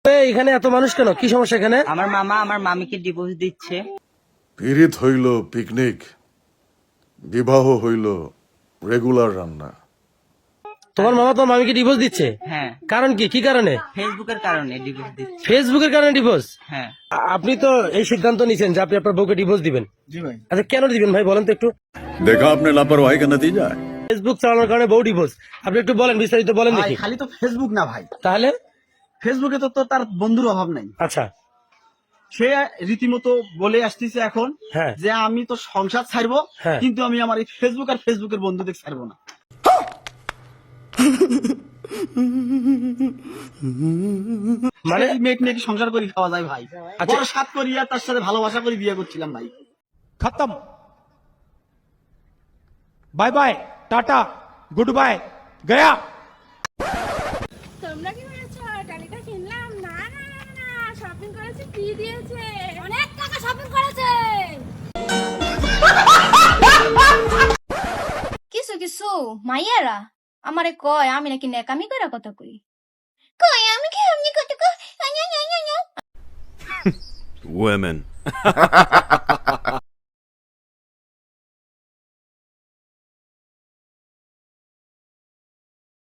এখানে এত মানুষ কেন? কি সমস্যা এখানে? আমার মামা আমার মামিকে ডিভোর্স দিচ্ছে। পিরিত হইল পিকনিক, বিবাহ হইল রেগুলার রান্না। তোমার মামা তোমার মামিকে ডিভোর্স দিচ্ছে? হ্যাঁ, কারণ কি? কি কারণে? ফেসবুকের কারণে ডিভোর্স দিচ্ছে। ফেসবুকের কারণে ডিভোর্স? হ্যাঁ। আপনি তো এই সিদ্ধান্ত নিয়েছেন যে আপনি আপনার বউকে ডিভোর্স দিবেন। জি ভাই। আচ্ছা কেন দিবেন ভাই বলেন তো একটু। देखा आपने लापरवाही का नतीजा है। ফেসবুক চালানোর কারণে বউ ডিভোর্স, আপনি একটু বলেন, বিস্তারিত বলেন ভাই দেখি। খালি তো ফেসবুক না ভাই, তাহলে? ফেসবুকে তো তার বন্ধুর অভাব নাই। আচ্ছা। সে রীতিমতো বলে আসতেছে এখন হ্যাঁ। যে আমি তো সংসার ছাড়বো, হ্যাঁ। কিন্তু আমি আমার এই ফেসবুক আর ফেসবুকের বন্ধুদের ছাড়বো না। মানে এই মেয়েকে নিয়ে কি সংসার করি খাওয়া যায় ভাই? আচ্ছা। বড় সাত করিয়া তার সাথে ভালোবাসা করে বিয়ে করছিলাম ভাই। खत्म। Bye bye, tata, goodbye, गया। তোমরা কি করেছো? টালিটা কিনলাম? না না না না, শপিং করেছি, কি দিয়েছে? অনেক টাকা শপিং করেছে। কিছু কিছু মাইয়ারা আমারে কয় আমি নাকি নেকামি করে কথা কই। কই আমি কি এমনি কথা কই? Women.